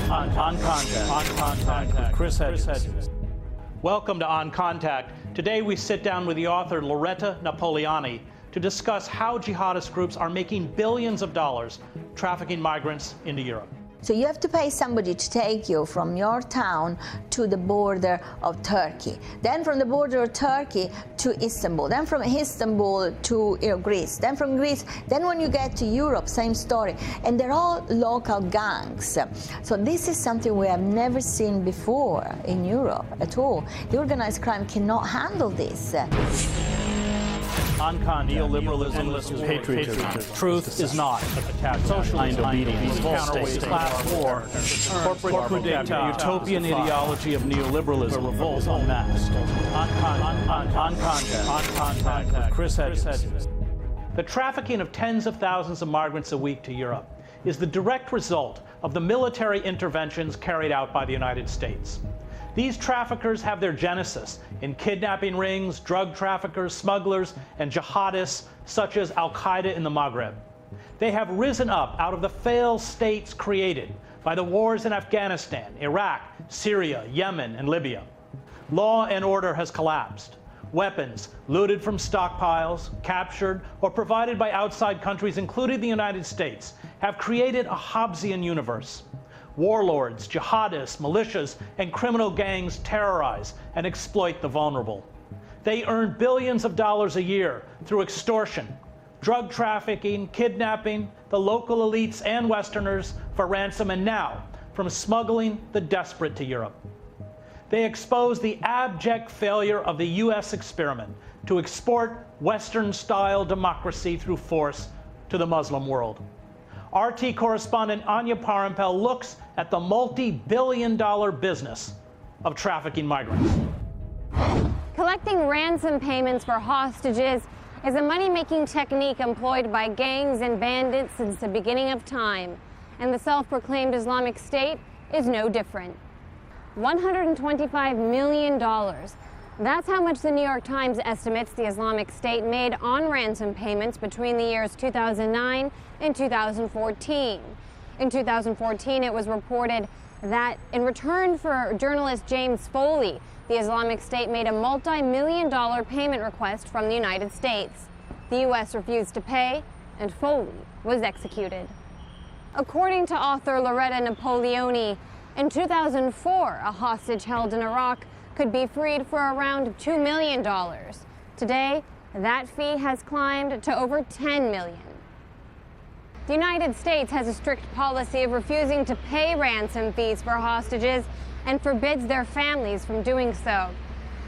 On Contact with Chris Hedges. Welcome to On Contact. Today we sit down with the author Loretta Napoleoni to discuss how jihadist groups are making billions of dollars trafficking migrants into Europe. So you have to pay somebody to take you from your town to the border of Turkey, then from the border of Turkey to Istanbul, then from Istanbul to Greece, then from Greece, then when you get to Europe, same story. And they're all local gangs. So this is something we have never seen before in Europe at all. The organized crime cannot handle this. On Contact, neoliberalism, patriotism. Truth is not social obedience, counterweight, class war, corporate dictator, utopian ideology of neoliberalism, revolt unmasked. On Contact with Chris Hedges. The trafficking of tens of thousands of migrants a week to Europe is the direct result of the military interventions carried out by the United States. These traffickers have their genesis in kidnapping rings, drug traffickers, smugglers, and jihadists such as Al-Qaeda in the Maghreb. They have risen up out of the failed states created by the wars in Afghanistan, Iraq, Syria, Yemen, and Libya. Law and order has collapsed. Weapons looted from stockpiles, captured, or provided by outside countries, including the United States, have created a Hobbesian universe. Warlords, jihadists, militias, and criminal gangs terrorize and exploit the vulnerable. They earn billions of dollars a year through extortion, drug trafficking, kidnapping the local elites and Westerners for ransom, and now from smuggling the desperate to Europe. They expose the abject failure of the U.S. experiment to export Western-style democracy through force to the Muslim world. RT correspondent Anya Parampel looks at the multi-billion-dollar business of trafficking migrants. Collecting ransom payments for hostages is a money-making technique employed by gangs and bandits since the beginning of time, and the self-proclaimed Islamic State is no different. $125 million. That's how much the New York Times estimates the Islamic State made on ransom payments between the years 2009 and 2014. In 2014, it was reported that in return for journalist James Foley, the Islamic State made a multi-million-dollar payment request from the United States. The U.S. refused to pay, and Foley was executed. According to author Loretta Napoleoni, in 2004, a hostage held in Iraq could be freed for around $2 million. Today, that fee has climbed to over $10 million. The United States has a strict policy of refusing to pay ransom fees for hostages and forbids their families from doing so.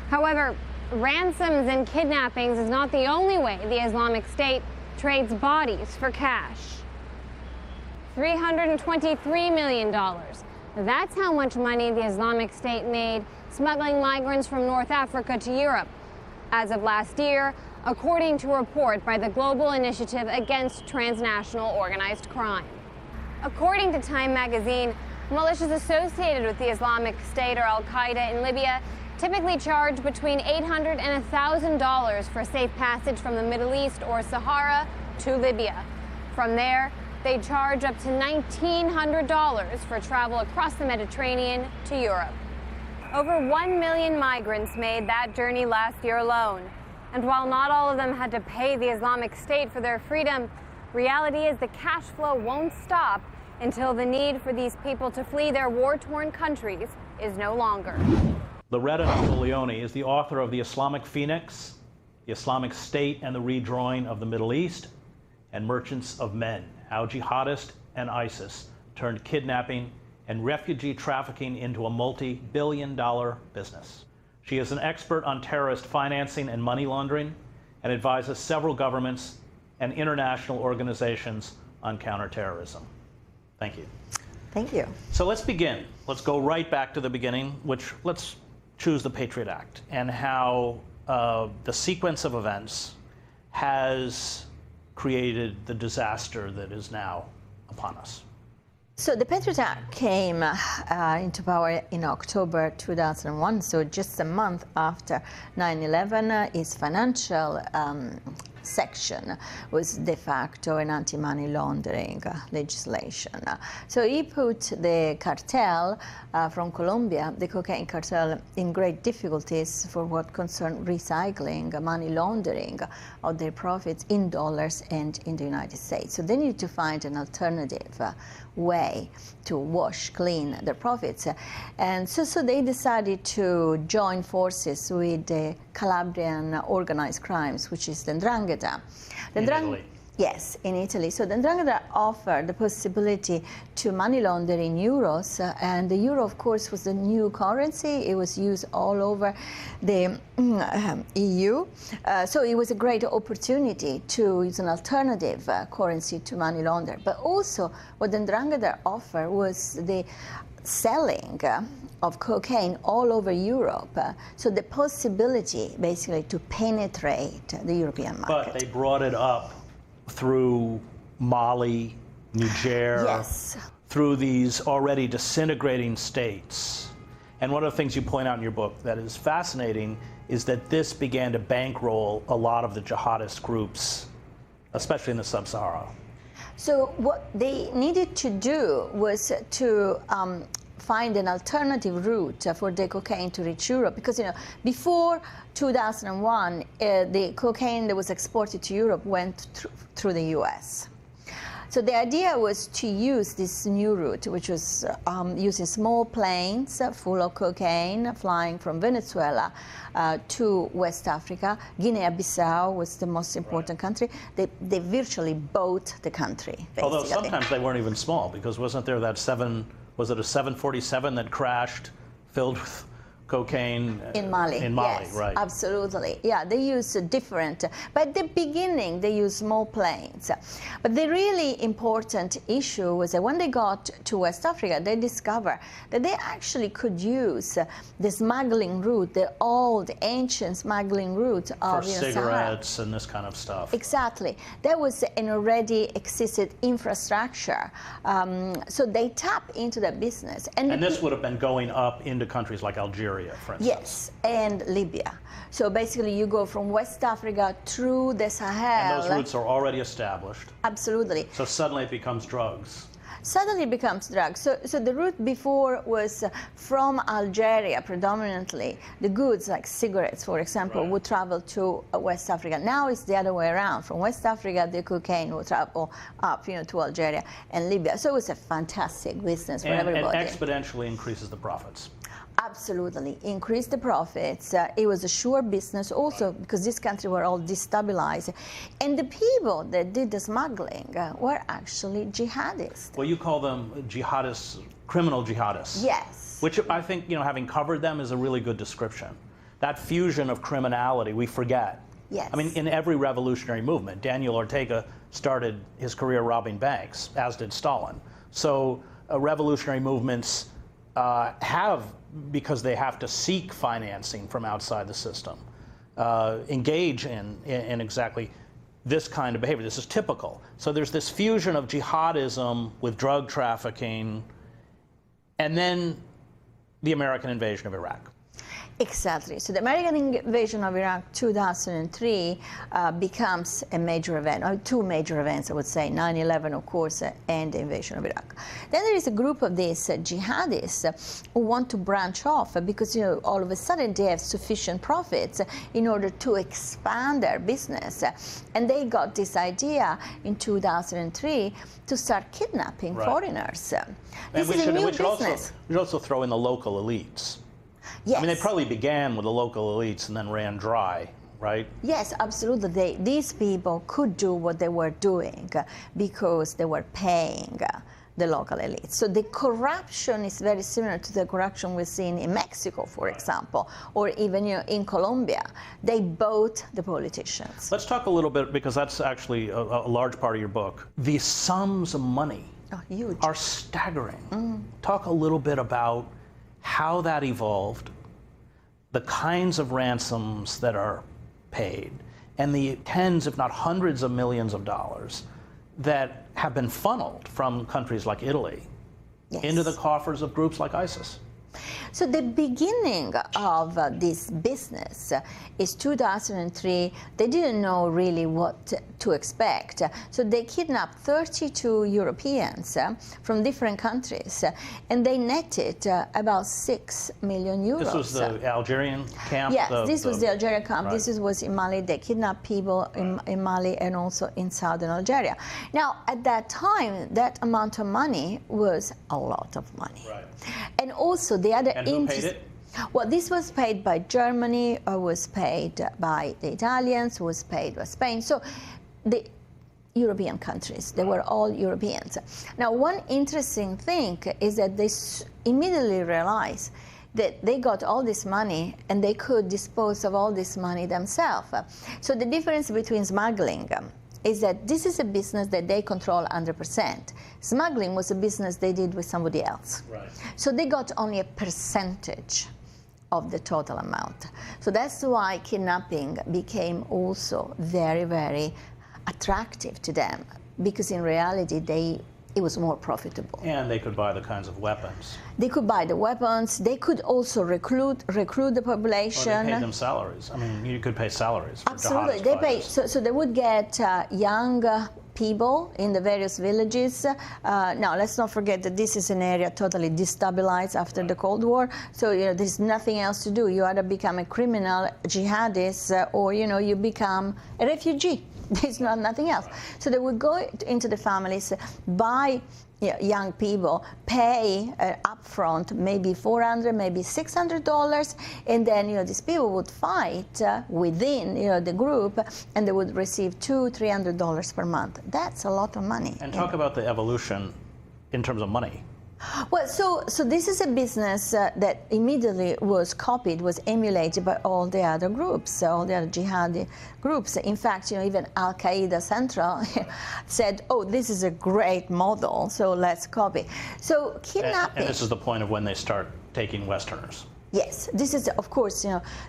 However, ransoms and kidnappings is not the only way the Islamic State trades bodies for cash. $323 million. That's how much money the Islamic State made smuggling migrants from North Africa to Europe. As of last year, according to a report by the Global Initiative Against Transnational Organized Crime. According to Time magazine, militias associated with the Islamic State or Al-Qaeda in Libya typically charge between $800 and $1,000 for safe passage from the Middle East or Sahara to Libya. From there, they charge up to $1,900 for travel across the Mediterranean to Europe. Over 1 million migrants made that journey last year alone. And while not all of them had to pay the Islamic State for their freedom, reality is the cash flow won't stop until the need for these people to flee their war-torn countries is no longer. Loretta Napoleoni is the author of The Islamic Phoenix, The Islamic State and the Redrawing of the Middle East, and Merchants of Men, How Jihadists and ISIS Turned Kidnapping and Refugee Trafficking into a multi-billion-dollar business. She is an expert on terrorist financing and money laundering and advises several governments and international organizations on counterterrorism. Thank you. Thank you. So let's begin. Let's go right back to the beginning, let's choose the Patriot Act and how the sequence of events has created the disaster that is now upon us. So the Patriot Act came into power in October 2001, so just a month after 9/11. Its financial section was de facto an anti-money laundering legislation. So he put the cartel from Colombia, the cocaine cartel, in great difficulties for what concerned recycling, money laundering of their profits in dollars and in the United States. So they need to find an alternative way to wash clean their profits. And so they decided to join forces with the Calabrian organized crimes, which is the 'Ndrangheta. In Italy. Yes, in Italy. So the 'Ndrangheta offered the possibility to money launder in euros, and the euro, of course, was the new currency. It was used all over the EU. So it was a great opportunity to use an alternative currency to money launder. But also what the 'Ndrangheta offered was the selling of cocaine all over Europe. So the possibility, basically, to penetrate the European market. But they brought it up through Mali, Niger, yes, through these already disintegrating states. And one of the things you point out in your book that is fascinating is that this began to bankroll a lot of the jihadist groups, especially in the sub-Sahara. So what they needed to do was to find an alternative route for the cocaine to reach Europe, because before 2001 the cocaine that was exported to Europe went through the US. So the idea was to use this new route, which was using small planes full of cocaine flying from Venezuela to West Africa. Guinea-Bissau was the most important country. They virtually bought the country, basically. Although sometimes they weren't even small, because wasn't there that was it a 747 that crashed filled with cocaine? In Mali, yes, right. Absolutely. Yeah, they use different, but at the beginning they used small planes. But the really important issue was that when they got to West Africa, they discovered that they actually could use the smuggling route, the old, ancient smuggling route of for cigarettes and this kind of stuff. Exactly. There was an already existed infrastructure, so they tap into that business. And this would have been going up into countries like Algeria, for instance. Yes, and Libya. So basically you go from West Africa through the Sahel. And those routes are already established. Absolutely. So suddenly it becomes drugs. Suddenly it becomes drugs. So the route before was from Algeria predominantly. The goods, like cigarettes, for example, would travel to West Africa. Now it's the other way around. From West Africa, the cocaine will travel up, to Algeria and Libya. So it was a fantastic business for everybody. And exponentially increases the profits. Absolutely. Increased the profits. It was a sure business also because these countries were all destabilized. And the people that did the smuggling were actually jihadists. Well, you call them jihadists, criminal jihadists. Yes. Which I think, having covered them is a really good description. That fusion of criminality, we forget. Yes. I mean, in every revolutionary movement, Daniel Ortega started his career robbing banks, as did Stalin. So revolutionary movements have, because they have to seek financing from outside the system, engage in exactly this kind of behavior. This is typical. So there's this fusion of jihadism with drug trafficking, and then the American invasion of Iraq. Exactly. So the American invasion of Iraq 2003 becomes a major event, or two major events, I would say, 9/11, of course, and the invasion of Iraq. Then there is a group of these jihadists who want to branch off because, all of a sudden they have sufficient profits in order to expand their business. And they got this idea in 2003 to start kidnapping foreigners. This is a new business. We should also throw in the local elites. Yes. I mean, they probably began with the local elites and then ran dry, right? Yes, absolutely. These people could do what they were doing because they were paying the local elites. So the corruption is very similar to the corruption we've seen in Mexico, for example, or even in Colombia. They bought the politicians. Let's talk a little bit, because that's actually a large part of your book. The sums of money are staggering. Talk a little bit about how that evolved, the kinds of ransoms that are paid, and the tens, if not hundreds of millions of dollars that have been funneled from countries like Italy into the coffers of groups like ISIS. So the beginning of this business is 2003. They didn't know really what to expect. So they kidnapped 32 Europeans from different countries, and they netted about 6 million euros. This was the Algerian camp? Yes, this was the Algerian camp. Right. This was in Mali. They kidnapped people in Mali and also in southern Algeria. Now, at that time, that amount of money was a lot of money. Right. And also the other And who paid it? Well, this was paid by Germany, was paid by the Italians, was paid by Spain. So the European countries, they were all Europeans. Now, one interesting thing is that they immediately realized that they got all this money and they could dispose of all this money themselves. So the difference between smuggling is that this is a business that they control 100%. Smuggling was a business they did with somebody else. Right. So they got only a percentage of the total amount. So that's why kidnapping became also very, very attractive to them, because in reality it was more profitable. And they could buy the kinds of weapons. They could buy the weapons. They could also recruit the population. Or they paid them salaries. I mean, you could pay salaries for Absolutely, jihadist they pay. fighters. So they would get young people in the various villages. Now, let's not forget that this is an area totally destabilized after the Cold War. So there's nothing else to do. You either become a criminal, jihadist, or you become a refugee. There's nothing else. So they would go into the families, buy young people, pay upfront maybe $400, maybe $600, and then these people would fight within the group, and they would receive $200, $300 per month. That's a lot of money. And talk about the evolution in terms of money. Well, so this is a business that immediately was copied, was emulated by all the other groups, all the other jihadi groups. In fact, even Al-Qaeda Central said, oh, this is a great model, so let's copy. So kidnapping... And this is the point of when they start taking Westerners. Yes, this is, of course,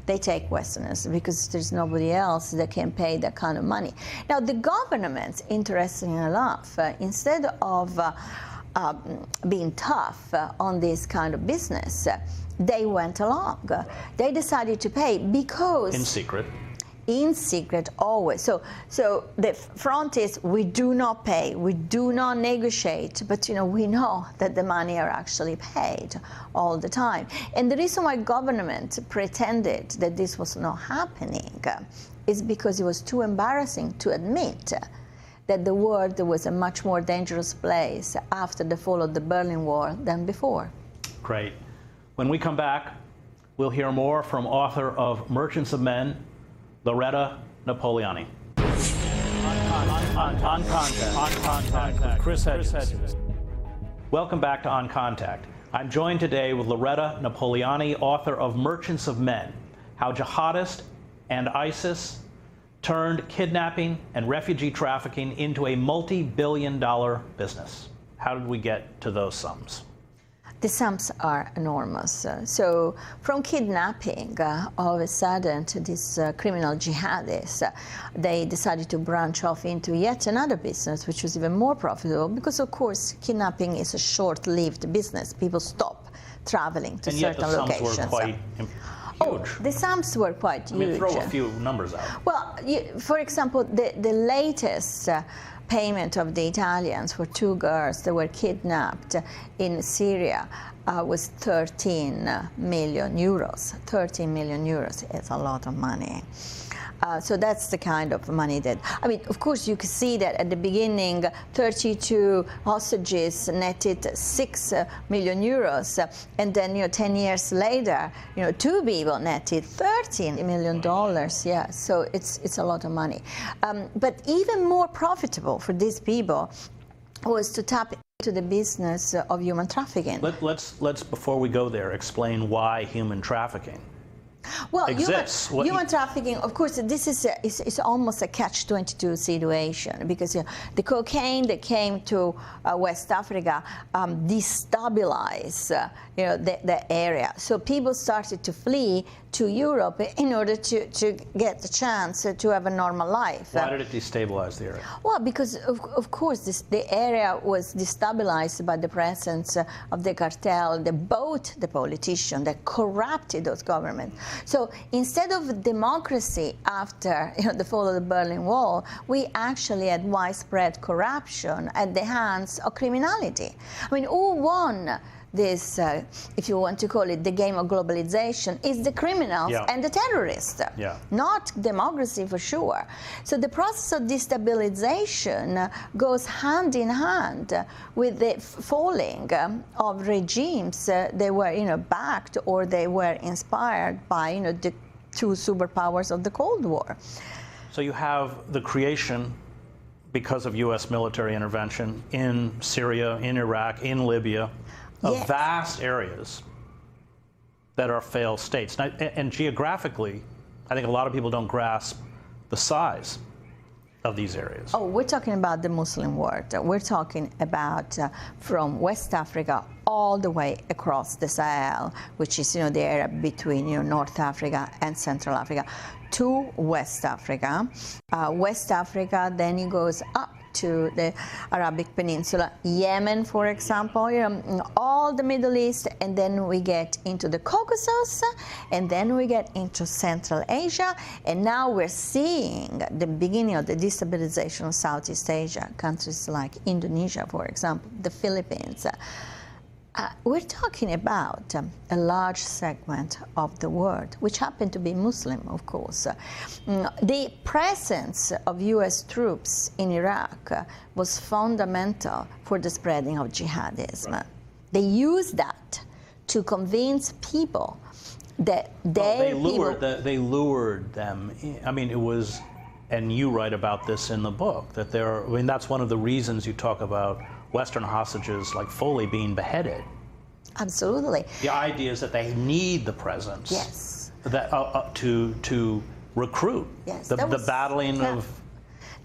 they take Westerners because there's nobody else that can pay that kind of money. Now, the governments, interestingly enough, instead of being tough on this kind of business, they went along. They decided to pay because... In secret. In secret, always. So the front is, we do not pay, we do not negotiate, but we know that the money are actually paid all the time. And the reason why government pretended that this was not happening is because it was too embarrassing to admit that the world was a much more dangerous place after the fall of the Berlin Wall than before. Great. When we come back, we'll hear more from author of Merchants of Men, Loretta Napoleoni. On Contact with Chris Hedges. Welcome back to On Contact. I'm joined today with Loretta Napoleoni, author of Merchants of Men, How Jihadists and ISIS turned kidnapping and refugee trafficking into a multi-billion-dollar business. How did we get to those sums? The sums are enormous. So from kidnapping, all of a sudden, these criminal jihadists, they decided to branch off into yet another business, which was even more profitable, because, of course, kidnapping is a short-lived business. People stop traveling to certain locations. And yet the sums were quite huge. Oh, the sums were quite huge. I mean, throw a few numbers out. Well, for example, the latest payment of the Italians for 2 girls that were kidnapped in Syria was 13 million euros. 13 million euros is a lot of money. So that's the kind of money that, I mean, of course, you can see that at the beginning, 32 hostages netted 6 million euros, and then 10 years later, 2 people netted $13 million. Yeah, so it's a lot of money. But even more profitable for these people was to tap into the business of human trafficking. Let's before we go there, explain why human trafficking. Well, exists. Human trafficking, of course, this is almost a catch-22 situation, because the cocaine that came to West Africa destabilized the area. So people started to flee to Europe in order to get the chance to have a normal life. Why did it destabilize the area? Well, because of course the area was destabilized by the presence of the cartel that bought the politician, that corrupted those governments. So instead of democracy after the fall of the Berlin Wall, we actually had widespread corruption at the hands of criminality. I mean, who won this, if you want to call it, the game of globalization, is the criminals and the terrorists, not democracy for sure. So the process of destabilization goes hand in hand with the falling of regimes that were backed or they were inspired by the two superpowers of the Cold War. So you have the creation, because of U.S. military intervention, in Syria, in Iraq, in Libya, of vast areas that are failed states. And geographically, I think a lot of people don't grasp the size of these areas. Oh, we're talking about the Muslim world. We're talking about from West Africa all the way across the Sahel, which is the area between North Africa and Central Africa, to West Africa. West Africa, then it goes up to the Arabic Peninsula, Yemen, for example, all the Middle East, and then we get into the Caucasus, and then we get into Central Asia, and now we're seeing the beginning of the destabilization of Southeast Asia, countries like Indonesia, for example, the Philippines. We're talking about a large segment of the world, which happened to be Muslim, of course. The presence of U.S. troops in Iraq was fundamental for the spreading of jihadism. Right. They used that to convince people that they lured them. I mean, it was, and you write about this in the book, that that's one of the reasons you talk about Western hostages like Foley being beheaded. Absolutely. The idea is that they need the presence. Yes. That to recruit. Yes. The battling of.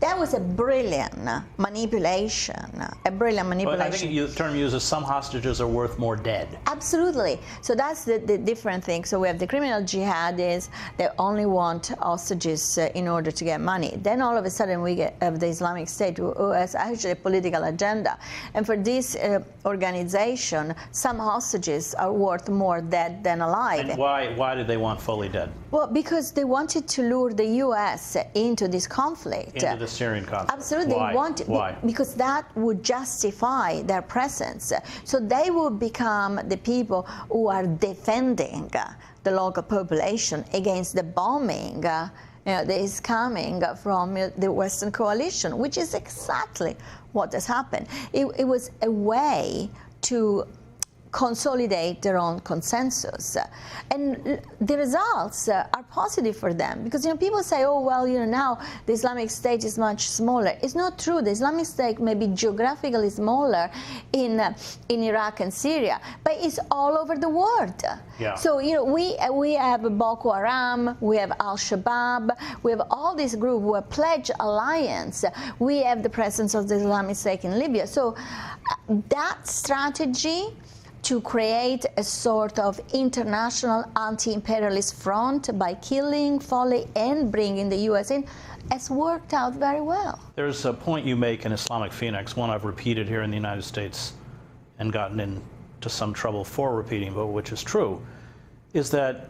That was a brilliant manipulation. Well, I think the term uses some hostages are worth more dead. Absolutely. So that's the different thing. So we have the criminal jihadis that only want hostages in order to get money. Then all of a sudden we get the Islamic State, who has actually a political agenda. And for this organization, some hostages are worth more dead than alive. And why did they want Foley dead? Well, because they wanted to lure the U.S. into this conflict. Into the Syrian conflict. Absolutely. Why? Because that would justify their presence. So they would become the people who are defending the local population against the bombing that is coming from the Western coalition, which is exactly what has happened. It was a way to consolidate their own consensus. And the results are positive for them, because people say, oh, well, now the Islamic State is much smaller. It's not true. The Islamic State may be geographically smaller in Iraq and Syria, but it's all over the world. Yeah. So we have Boko Haram, we have Al-Shabaab, we have all these groups who have pledged alliance. We have the presence of the Islamic State in Libya. So that strategy to create a sort of international anti-imperialist front by killing Foley and bringing the U.S. in has worked out very well. There's a point you make in Islamic Phoenix, one I've repeated here in the United States and gotten into some trouble for repeating, but which is true, is that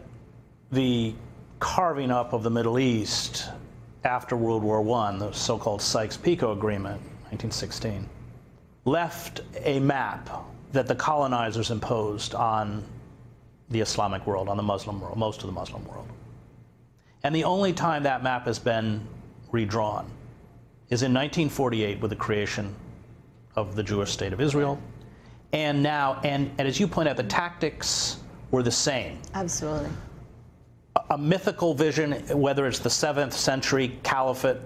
the carving up of the Middle East after World War I, the so-called Sykes-Picot Agreement, 1916, left a map that the colonizers imposed on the Islamic world, on the Muslim world, most of the Muslim world. And the only time that map has been redrawn is in 1948 with the creation of the Jewish state of Israel. And now, and as you point out, the tactics were the same. Absolutely. A mythical vision, whether it's the 7th century caliphate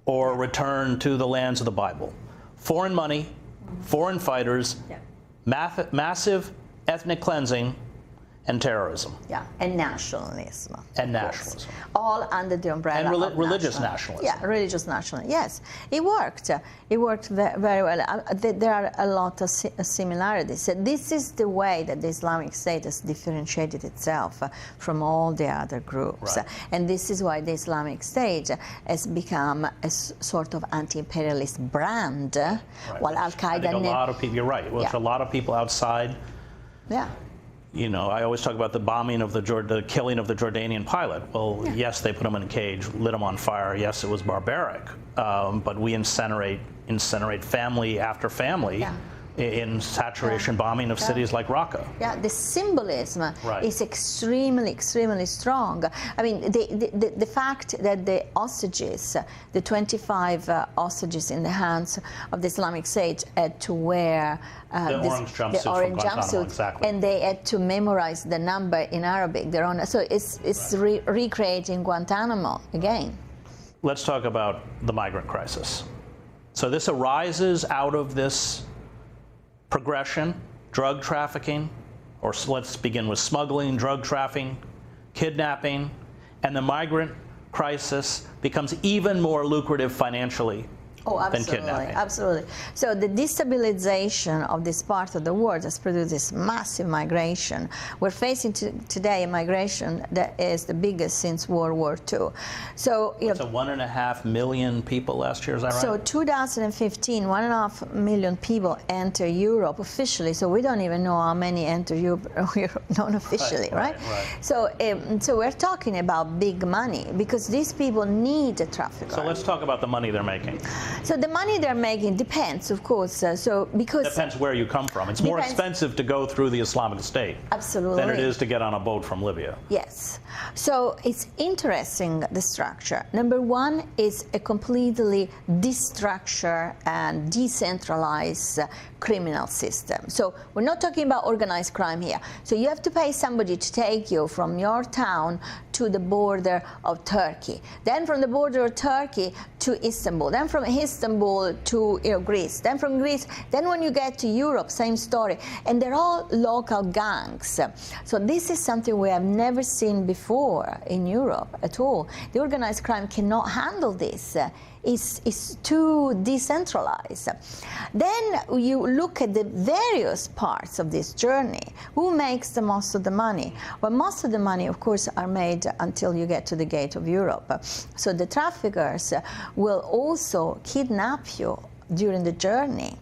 or return to the lands of the Bible. Foreign money, foreign fighters, massive ethnic cleansing, and terrorism. Yeah, and nationalism. And nationalism. All under the umbrella And of religious nationalism. Yeah, religious nationalism. Yes, it worked. It worked very well. There are a lot of similarities. This is the way that the Islamic State has differentiated itself from all the other groups. Right. And this is why the Islamic State has become a sort of anti-imperialist brand, Right. while I Al-Qaeda... think a lot of people, you're right, well, Yeah. a lot of people outside, Yeah. you know, I always talk about the bombing of the killing of the Jordanian pilot. Well, Yeah. yes, they put him in a cage, lit him on fire. Yes, it was barbaric, but we incinerate family after family Yeah. in saturation bombing of cities like Raqqa. Yeah, the symbolism Right. is extremely, extremely strong. I mean, the fact that the hostages, the 25 hostages in the hands of the Islamic State, had to wear The orange jumpsuits the orange from Guantanamo, jumpsuits, exactly. and they had to memorize the number in Arabic. Their own, so it's recreating Guantanamo again. Let's talk about the migrant crisis. So this arises out of this progression, drug trafficking, or let's begin with smuggling, drug trafficking, kidnapping, and the migrant crisis becomes even more lucrative financially Oh, than absolutely, kidnapping. absolutely. So the destabilization of this part of the world has produced this massive migration. We're facing today a migration that is the biggest since World War II. So, you So know, 1.5 million people last year, is that right? so 2015, 1.5 million people enter Europe officially. So we don't even know how many enter Europe non-officially, right? So, so we're talking about big money because these people need the traffickers. So let's talk about the money they're making. So the money they're making depends, of course. Because Depends where you come from. It's more Depends. expensive to go through the Islamic State Absolutely. than it is to get on a boat from Libya. Yes. So it's interesting, the structure. Number one is a completely destructured and decentralized criminal system. So we're not talking about organized crime here. So you have to pay somebody to take you from your town to the border of Turkey. Then from the border of Turkey to Istanbul. Then from Istanbul to Greece. Then from Greece, then when you get to Europe, same story. And they're all local gangs. So this is something we have never seen before in Europe at all. The organized crime cannot handle this. Is too decentralized. Then you look at the various parts of this journey. Who makes the most of the money? Well, most of the money, of course, are made until you get to the gate of Europe. So the traffickers will also kidnap you during the journey.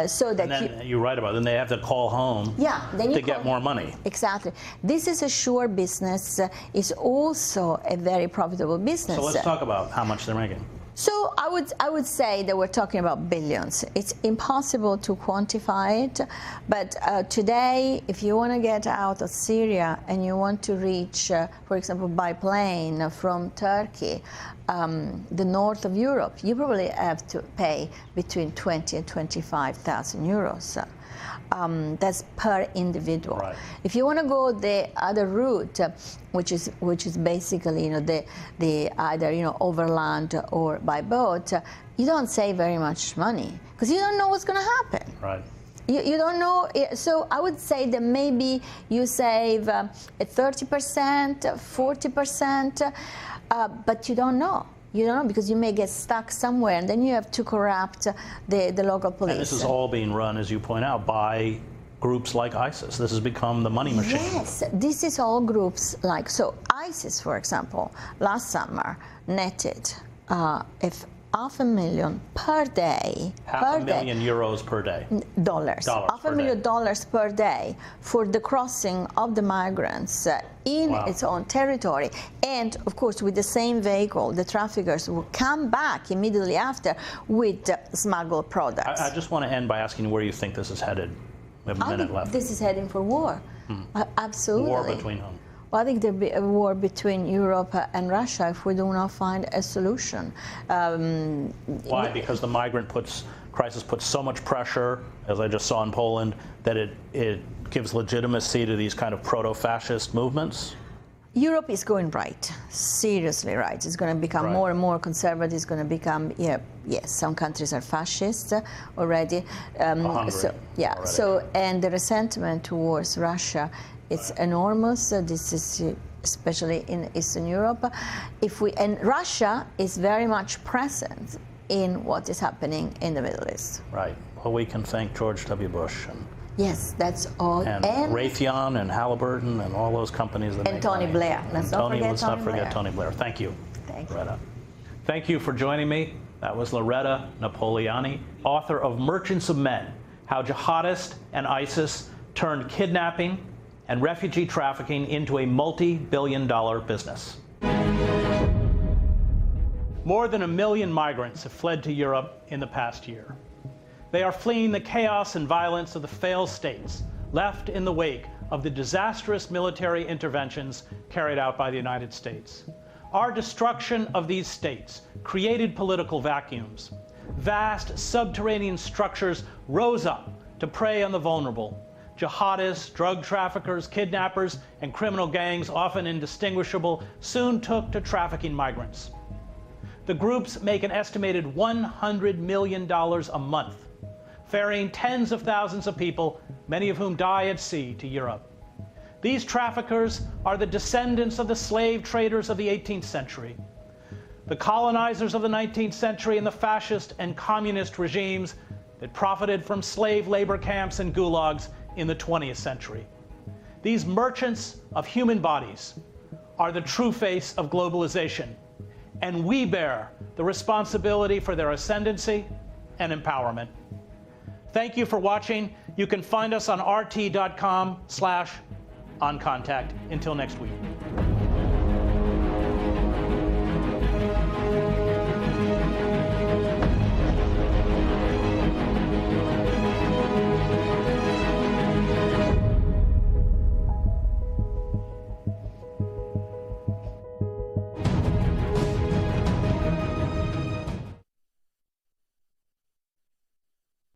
So that And then you're right about it. Then they have to call home then to get more money. Exactly. This is a sure business. It's also a very profitable business. So let's talk about how much they're making. So I would say that we're talking about billions. It's impossible to quantify it, but today, if you want to get out of Syria and you want to reach, for example, by plane from Turkey, the north of Europe, you probably have to pay between 20 and 25,000 euros. That's per individual. Right. If you want to go the other route, which is basically the either overland or by boat, you don't save very much money because you don't know what's going to happen. Right. You don't know. So I would say that maybe you save 30%, 40%, but you don't know. You don't know because you may get stuck somewhere, and then you have to corrupt the local police. And this is all being run, as you point out, by groups like ISIS. This has become the money machine. Yes, this is all groups like, so ISIS, for example, last summer netted if $500,000 per day. $500,000 euros per day. Dollars. $500,000 per day for the crossing of the migrants in its own territory. And of course, with the same vehicle, the traffickers will come back immediately after with smuggled products. I just want to end by asking where you think this is headed. We have a minute left. This is heading for war. Absolutely. War between whom? Well, I think there'll be a war between Europe and Russia if we do not find a solution. Why? Because the migrant crisis puts so much pressure, as I just saw in Poland, that it gives legitimacy to these kind of proto-fascist movements? Europe is going right, seriously right. It's going to become more and more conservative. It's going to become, yes, some countries are fascist already. And the resentment towards Russia, it's enormous. This is especially in Eastern Europe. And Russia is very much present in what is happening in the Middle East. Right. Well, we can thank George W. Bush and yes, that's all. And Raytheon and Halliburton and all those companies that and Tony Blair. Let's not forget Tony Blair. Thank you. Thank you. Loretta. Thank you for joining me. That was Loretta Napoleoni, author of Merchants of Men, How Jihadists and ISIS Turned Kidnapping and Refugee Trafficking into a multi-billion-dollar business. More than 1 million migrants have fled to Europe in the past year. They are fleeing the chaos and violence of the failed states left in the wake of the disastrous military interventions carried out by the United States. Our destruction of these states created political vacuums. Vast subterranean structures rose up to prey on the vulnerable. Jihadists, drug traffickers, kidnappers, and criminal gangs, often indistinguishable, soon took to trafficking migrants. The groups make an estimated $100 million a month, ferrying tens of thousands of people, many of whom die at sea, to Europe. These traffickers are the descendants of the slave traders of the 18th century, the colonizers of the 19th century, and the fascist and communist regimes that profited from slave labor camps and gulags in the 20th century. These merchants of human bodies are the true face of globalization, and we bear the responsibility for their ascendancy and empowerment. Thank you for watching. You can find us on rt.com/oncontact. Until next week.